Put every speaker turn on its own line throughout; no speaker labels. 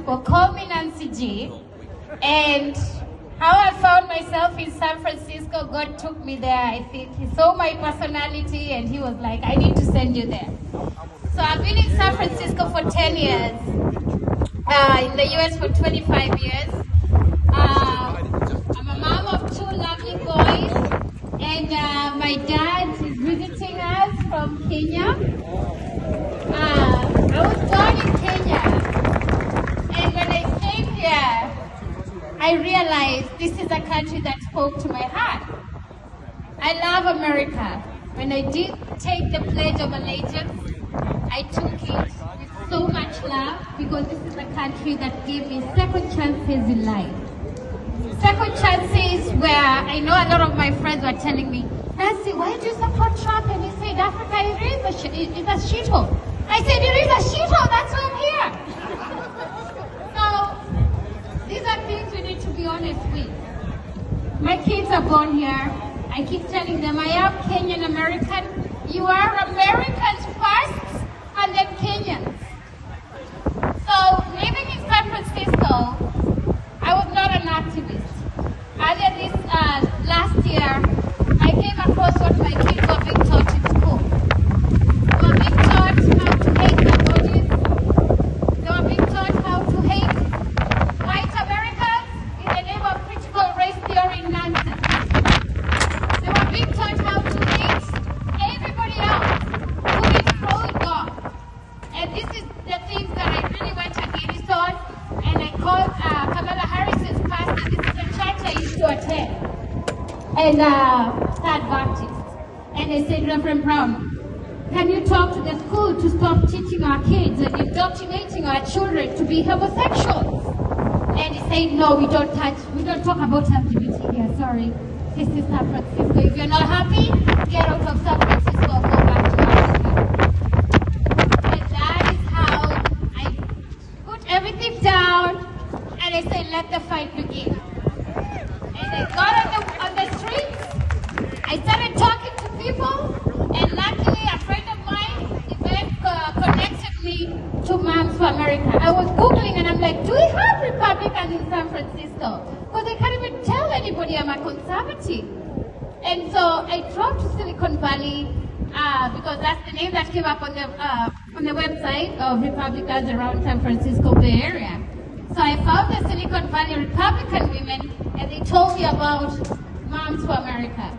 people call me Nancy G. And how I found myself in San Francisco, God took me there. I think He saw my personality and He was like, I need to send you there. So I've been in San Francisco for 10 years, in the US for 25 years. I'm a mom of 2 lovely boys, and my dad is visiting us from Kenya. I was born in Kenya, and when I came here, I realized this is a country that spoke to my heart. I love America. When I did take the Pledge of Allegiance, I took it with so much love because this is a country that gave me second chances in life. Second chances where I know a lot of my friends were telling me, Nancy, why do you support Trump? And he said, Africa is a shithole. I said, it is a shithole, that's why I'm here. So, these are things we need to be honest with. My kids are born here. I keep telling them, I am Kenyan American. You are Americans first, and then Kenyans. So, living in San Francisco, I was not an activist. Earlier this last year, I came across what my kids were being taught in school. They were being taught how to hate their bodies. They were being taught how to hate white Americans in the name of critical race theory nonsense. They were being taught how to hate everybody else who is pro-God. And this is the things that I really went against on, and I called Kamala Harris's pastor. This is a church I used to attend, and Third Baptist. And I said, Reverend Brown, can you talk to the school to stop teaching our kids and indoctrinating our children to be homosexuals? And he said, no, we don't talk about LGBT here, sorry. This is San Francisco. If you're not happy, get out of San Francisco, go back to Africa. And that is how I put everything down, and I said, let the fight begin. And I got on the streets, I started talking to people, and luckily a friend of mine even connected me to Moms for America. I was Googling and I'm like, do we have Republicans in San Francisco? Because I can't even tell anybody I'm a conservative. And so I drove to Silicon Valley because that's the name that came up on the website of Republicans around San Francisco Bay Area. So I found the Silicon Valley Republican women, and they told me about Moms for America.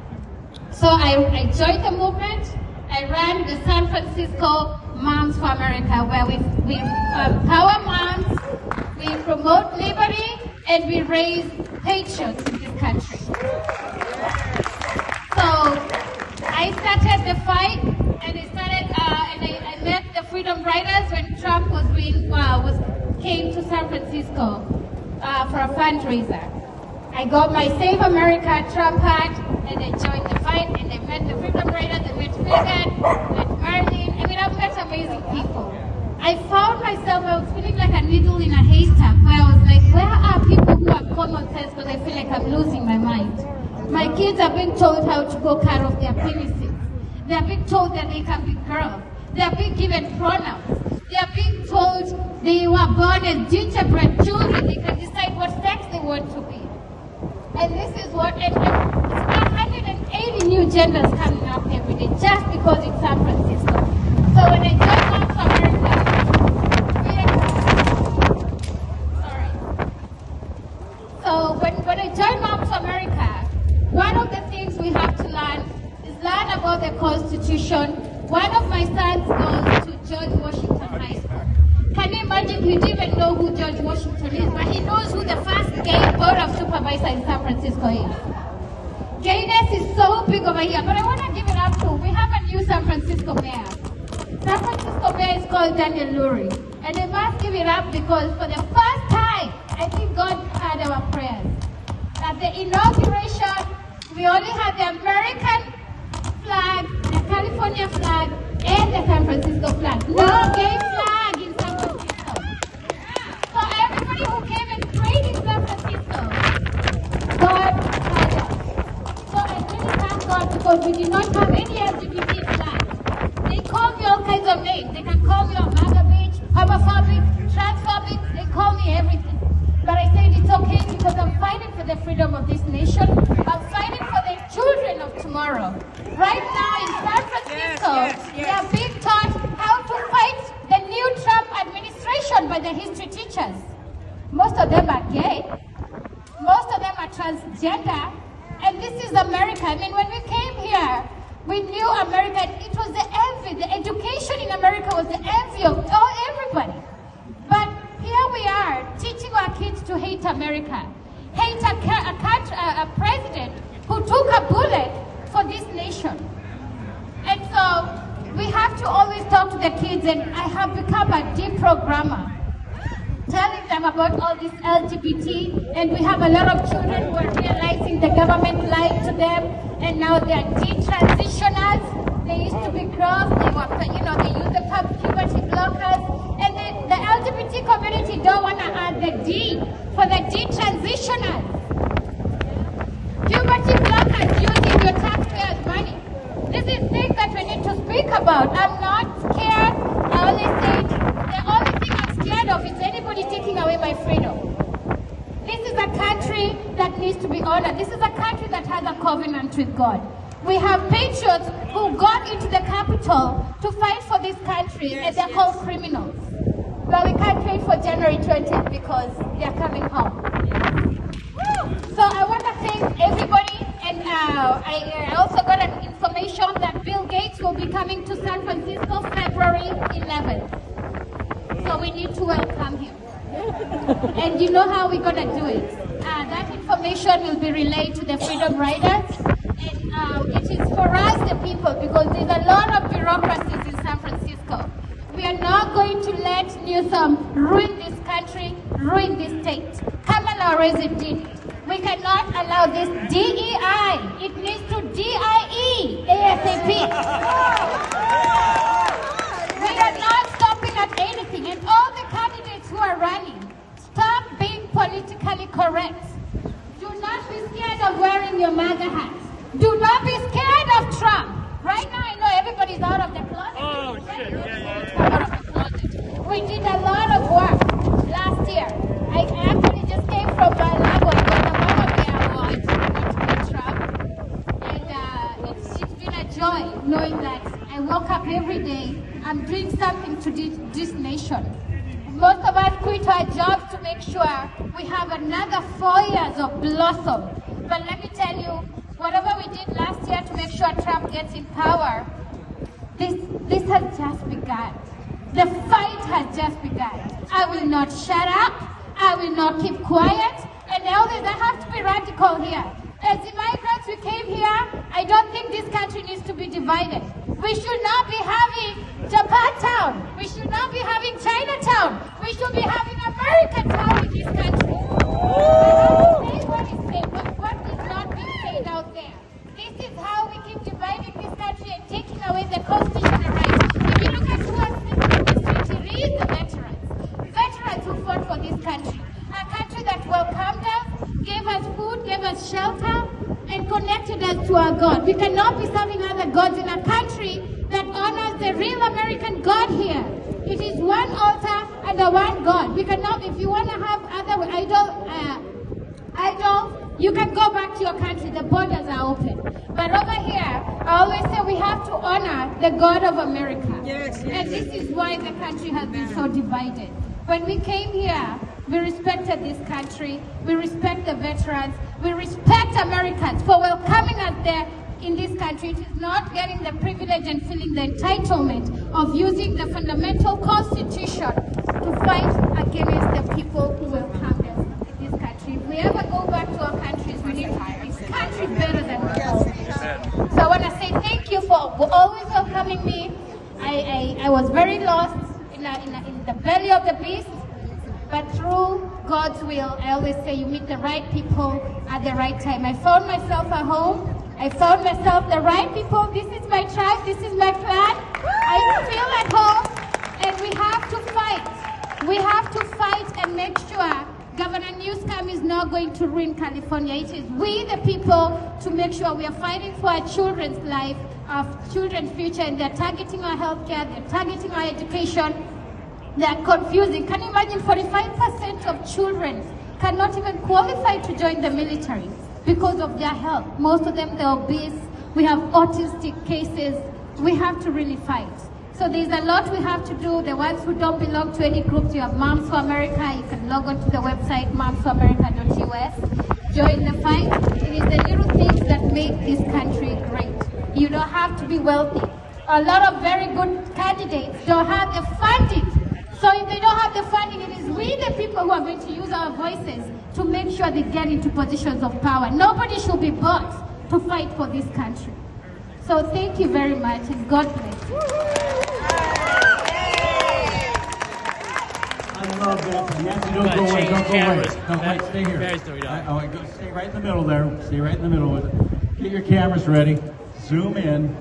So I joined the movement. I ran the San Francisco Moms for America, where we empower moms, we promote liberty, and we raise patriots in this country. So I started the fight, and I met the Freedom Riders when Trump came to San Francisco for a fundraiser. I got my Save America Trump hat, and I joined the fight, and I met the Freedom Riders. I met Megan, met Marilyn. I mean, I've met amazing people. I found myself, I was feeling like a needle in a haystack, where I was like, where are people who have common sense, because I feel like I'm losing my mind. My kids are being told how to go cut off their penises. They are being told that they can be girls. They are being given pronouns. They are being told they were born as gingerbread children. They can decide what sex they want to be. And this is what, and it's 180 new genders coming up every day just because it's San Francisco. So when I joined Moms for America, So when I joined Moms for America, one of the things we have to learn is about the Constitution. One of my sons goes to George Washington High School. Can you imagine he didn't even know who George Washington is, but he knows who the first gay board of supervisor in San Francisco is. Gayness is so big over here, but I want to give it up to, we have a new San Francisco mayor. San Francisco mayor is called Daniel Lurie. And I must give it up because for the first time, I think God heard our prayers. At the inauguration, we only had the American flag, the California flag, and the San Francisco flag. No gay flag in San Francisco. So everybody who came and prayed in San Francisco, God heard us. So I really thank God because we did not have any LGBT flag. They call me all kinds of names. They can call me a MAGA bitch, homophobic, transphobic. They call me for the freedom of this nation. I'm fighting for the children of tomorrow. Right now in San Francisco, they are being taught how to fight the new Trump administration by the history teachers. Most of them are gay. Most of them are transgender. And this is America. I mean, when we came here, we knew America. It was the envy. The education in America was the envy of everybody. But here we are, teaching our kids to hate America, hate a president who took a bullet for this nation. And so we have to always talk to the kids, and I have become a deprogrammer, telling them about all this LGBT, and we have a lot of children who are realizing the government lied to them, and now they are detransitioners. They used to be girls, they were, they use the puberty blockers, and the LGBT community don't want to add the D for the detransitioners. Puberty blockers using your taxpayers' money. This is things that we need to speak about. I'm not scared. I only said the only thing I'm scared of is anybody taking away my freedom. This is a country that needs to be honored. This is a country that has a covenant with God. We have patriots who got into the Capitol to fight for this country, and they're called criminals. But we can't wait for January 20th because they're coming home. So I want to thank everybody, and I also got an information that Bill Gates will be coming to San Francisco February 11th. So we need to welcome him. And you know how we're going to do it. That information will be relayed to the Freedom Riders. And it is for us, the people, because there's a lot of bureaucracies in San Francisco. We are not going to let Newsom ruin this country, ruin this state. Kamala already did it. We cannot allow this DEI. It needs to DIE ASAP. We are not stopping at anything. And all the candidates who are running, stop being politically correct. Do not be scared of wearing your MAGA hat. Do not be scared of Trump. Right now, I know everybody's out of the closet.
Oh, shit.
Out of the closet. We did a lot of work last year. I actually just came from my lab and got a Mama Bear award to Trump. And it's been a joy knowing that I woke up every day. I'm doing something to this nation. Most of us quit our jobs to make sure we have another 4 years of blossom. But let me tell you, whatever we did last year to make sure Trump gets in power, this has just begun. The fight has just begun. I will not shut up. I will not keep quiet. And elders, I have to be radical here. As immigrants, we came here. I don't think this country needs to be divided. We should not be having Japantown. We should not be having Chinatown. We should be having Americatown in this country. Say what is said, but what is not being said out there. This is how we keep dividing this country and taking away the constitutional rights. If you look at who has lived in this country, read the veterans. Veterans who fought for this country. A country that welcomed us, gave us food, gave us shelter, and connected us to our God. We cannot be serving other gods in a country that honors the real American God here. It is one altar and the one God. We cannot, if you want to have other idols, you can go back to your country. The borders are open. But over here, I always say we have to honor the God of America.
Yes.
And this is why the country has been so divided. When we came here, we respected this country. We respect the veterans. We respect Americans for welcoming us there in this country. It is not getting the privilege and feeling the entitlement of using the fundamental constitution to fight against the people who welcome us in this country. If we ever go back to our countries, we need to make this country better than before. So I want to say thank you for always welcoming me. I was very lost in the belly of the beast, but through God's will, I always say you meet the right people at the right time. I found myself a home. I found myself the right people. This is my tribe. This is my clan. I feel at home, and we have to fight. We have to fight and make sure Governor Newsom is not going to ruin California. It is we, the people, to make sure we are fighting for our children's life, our children's future, and they're targeting our healthcare, they're targeting our education. They're confusing. Can you imagine 45% of children cannot even qualify to join the military because of their health. Most of them, they're obese. We have autistic cases. We have to really fight. So there's a lot we have to do. The ones who don't belong to any groups, you have Moms for America. You can log on to the website, momsforamerica.us. Join the fight. It is the little things that make this country great. You don't have to be wealthy. A lot of very good candidates don't have the funding. So if they don't have the funding, it is we, the people, who are going to use our voices to make sure they get into positions of power. Nobody should be bought to fight for this country. So thank you very much, and God bless.
I love that. Nancy, don't go away. Don't go away. No, wait, stay here. Stay right in the middle there. Stay right in the middle with it. Get your cameras ready. Zoom in.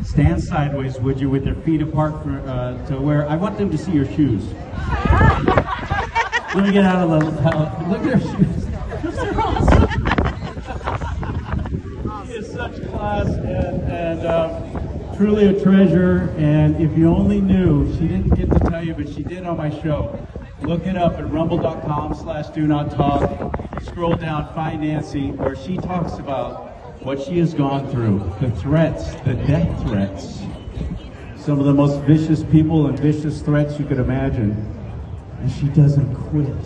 Stand sideways, would you, with your feet apart to where I want them to see your shoes. Let me get out of the look at her shoes. They're awesome. She is such class and truly a treasure. And if you only knew, she didn't get to tell you, but she did on my show. Look it up at rumble.com/do-not-talk. Scroll down, find Nancy, where she talks about what she has gone through, the threats, the death threats, some of the most vicious people and vicious threats you could imagine. And she doesn't quit.